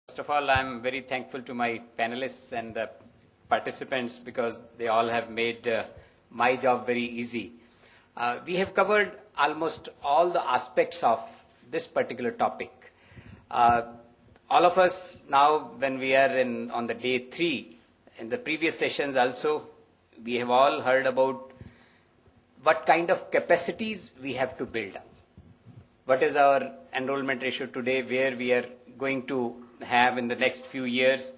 First of all, I'm very thankful to my panelists and the participants because they all have made my job very easy. We have covered almost all the aspects of this particular topic. All of us now, when we are on the day 3, in the previous sessions also, we have all heard about what kind of capacities we have to build up. What is our enrollment ratio today, where we are going to have in the next few years,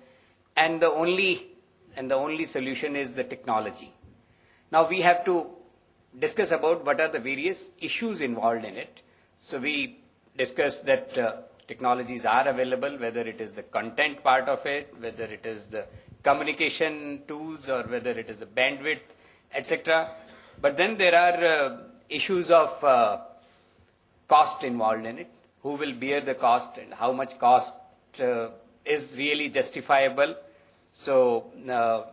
and the only solution is the technology. Now we have to discuss about what are the various issues involved in it. So we discussed that technologies are available, whether it is the content part of it, whether it is the communication tools, or whether it is the bandwidth, etc. But then there are issues of cost involved in it. Who will bear the cost and how much cost is really justifiable? So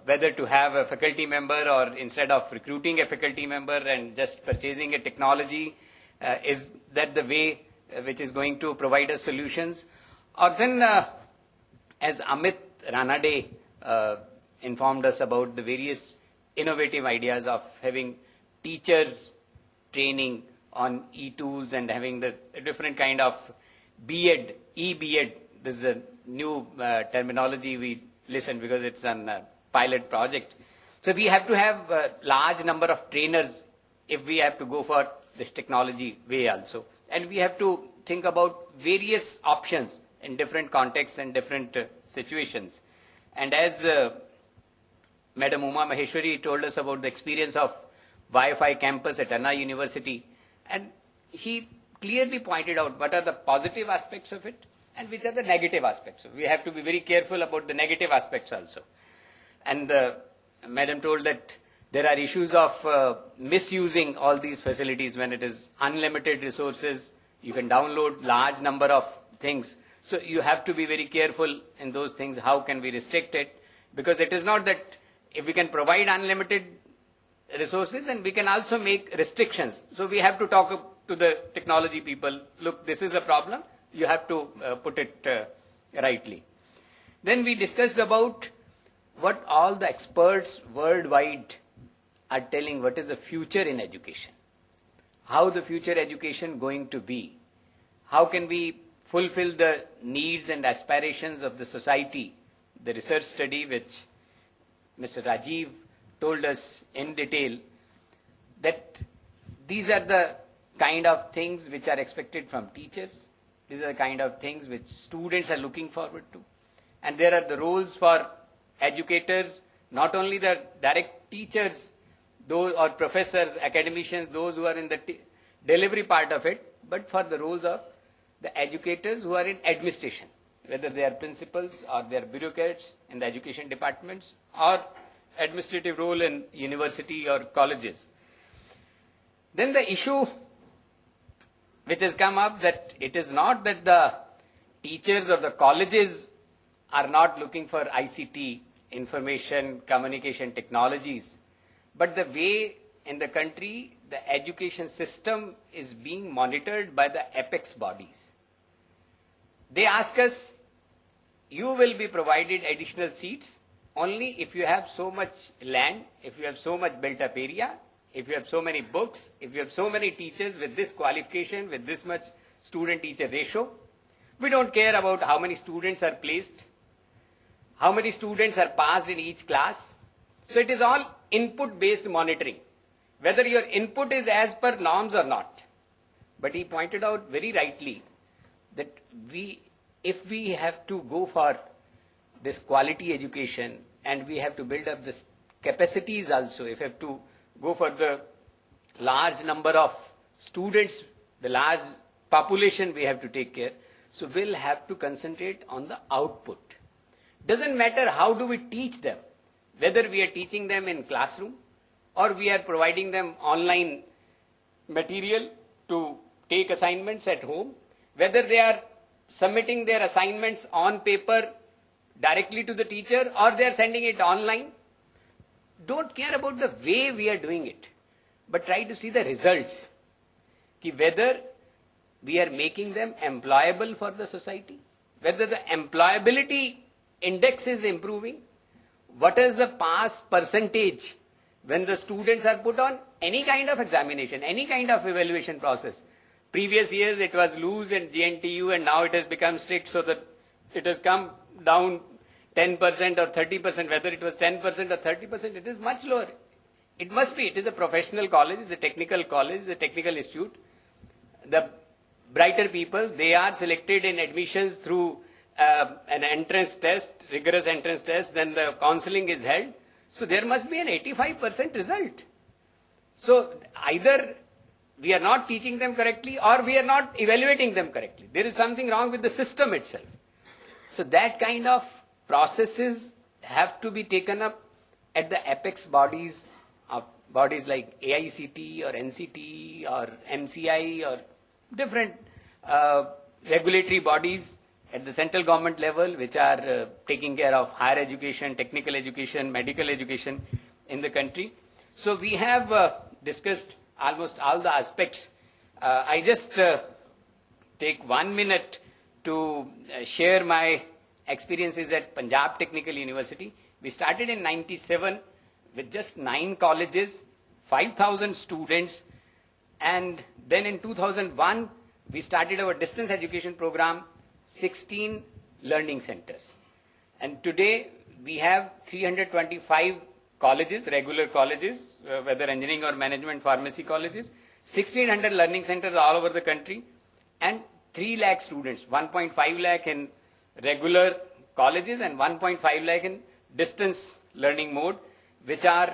whether to have a faculty member, or instead of recruiting a faculty member and just purchasing a technology, is that the way which is going to provide us solutions? Or then, as Amit Ranade informed us about the various innovative ideas of having teachers training on e-tools and having the different kind of B.Ed, e-B.Ed. This is a new terminology we listen because it's a pilot project. So we have to have a large number of trainers if we have to go for this technology way also. And we have to think about various options in different contexts and different situations. And as Madam Uma Maheshwari told us about the experience of Wi-Fi campus at Anna University, and she clearly pointed out what are the positive aspects of it and which are the negative aspects. So we have to be very careful about the negative aspects also. And Madam told that there are issues of misusing all these facilities when it is unlimited resources. You can download large number of things. So you have to be very careful in those things. How can we restrict it? Because it is not that if we can provide unlimited resources, then we can also make restrictions. So we have to talk to the technology people. Look, this is a problem. You have to put it rightly. Then we discussed about what all the experts worldwide are telling what is the future in education. How the future education going to be? How can we fulfill the needs and aspirations of the society? The research study which Mr. Rajiv told us in detail, that these are the kind of things which are expected from teachers. These are the kind of things which students are looking forward to. And there are the roles for educators, not only the direct teachers, those or professors, academicians, those who are in the delivery part of it, but for the roles of the educators who are in administration, whether they are principals or they are bureaucrats in the education departments, or administrative role in university or colleges. Then the issue which has come up, that it is not that the teachers or the colleges are not looking for ICT, information, communication technologies, but the way in the country the education system is being monitored by the apex bodies. They ask us, you will be provided additional seats only if you have so much land, if you have so much built up area, if you have so many books, if you have so many teachers with this qualification, with this much student-teacher ratio. We don't care about how many students are placed, how many students are passed in each class. So it is all input-based monitoring, whether your input is as per norms or not. But he pointed out very rightly that if we have to go for this quality education, and we have to build up this capacities also, if we have to go for the large number of students, the large population we have to take care, so we'll have to concentrate on the output. Doesn't matter how do we teach them, whether we are teaching them in classroom or we are providing them online material to take assignments at home, whether they are submitting their assignments on paper directly to the teacher or they are sending it online. Don't care about the way we are doing it, but try to see the results. Whether we are making them employable for the society, whether the employability index is improving, what is the pass percentage when the students are put on any kind of examination, any kind of evaluation process. Previous years it was loose in GNTU and now it has become strict, so that it has come down 10% or 30%, whether it was 10% or 30%, it is much lower. It must be, it is a professional college, it's a technical college, it's a technical institute. The brighter people, they are selected in admissions through an entrance test, rigorous entrance test, then the counseling is held. So there must be an 85% result. So either we are not teaching them correctly or we are not evaluating them correctly. There is something wrong with the system itself. So that kind of processes have to be taken up at the apex bodies of bodies like AICT or NCT or MCI or different regulatory bodies at the central government level, which are taking care of higher education, technical education, medical education in the country. So we have discussed almost all the aspects. I just take 1 minute to share my experiences at Punjab Technical University. We started in 97 with just 9 colleges, 5,000 students, and then in 2001 we started our distance education program, 16 learning centers. And today we have 325 colleges, regular colleges, whether engineering or management, pharmacy colleges, 1,600 learning centers all over the country, and 3 lakh students, 1.5 lakh in regular colleges and 1.5 lakh in distance learning mode, which are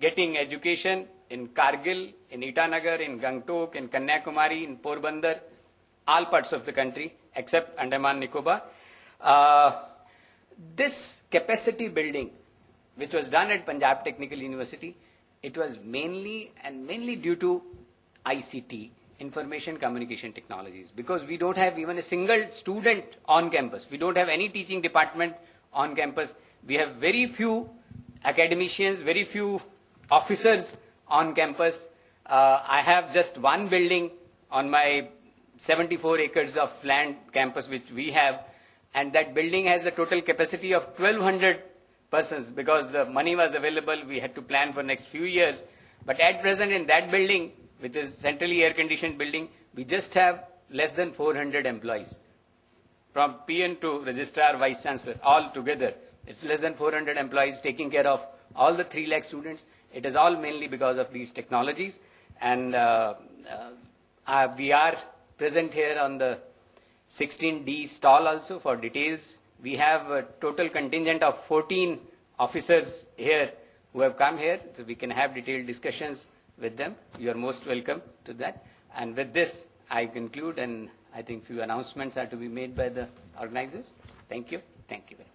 getting education in Kargil, in Itanagar, in Gangtok, in Kanyakumari, in Porbandar, all parts of the country except Andaman Nicobar. This capacity building, which was done at Punjab Technical University, it was mainly due to ICT, Information Communication Technologies, because we don't have even a single student on campus. We don't have any teaching department on campus. We have very few academicians, very few officers on campus. I have just one building on my 74 acres of land campus which we have, and that building has the total capacity of 1,200 persons. Because the money was available, we had to plan for next few years. But at present in that building, which is centrally air conditioned building, we just have less than 400 employees. From PN to registrar, vice chancellor, all together. It's less than 400 employees taking care of all the 3 lakh students. It is all mainly because of these technologies. And we are present here on the 16D stall also for details. We have a total contingent of 14 officers here who have come here, so we can have detailed discussions with them. You are most welcome to that. And with this, I conclude, and I think few announcements are to be made by the organizers. Thank you. Thank you very much.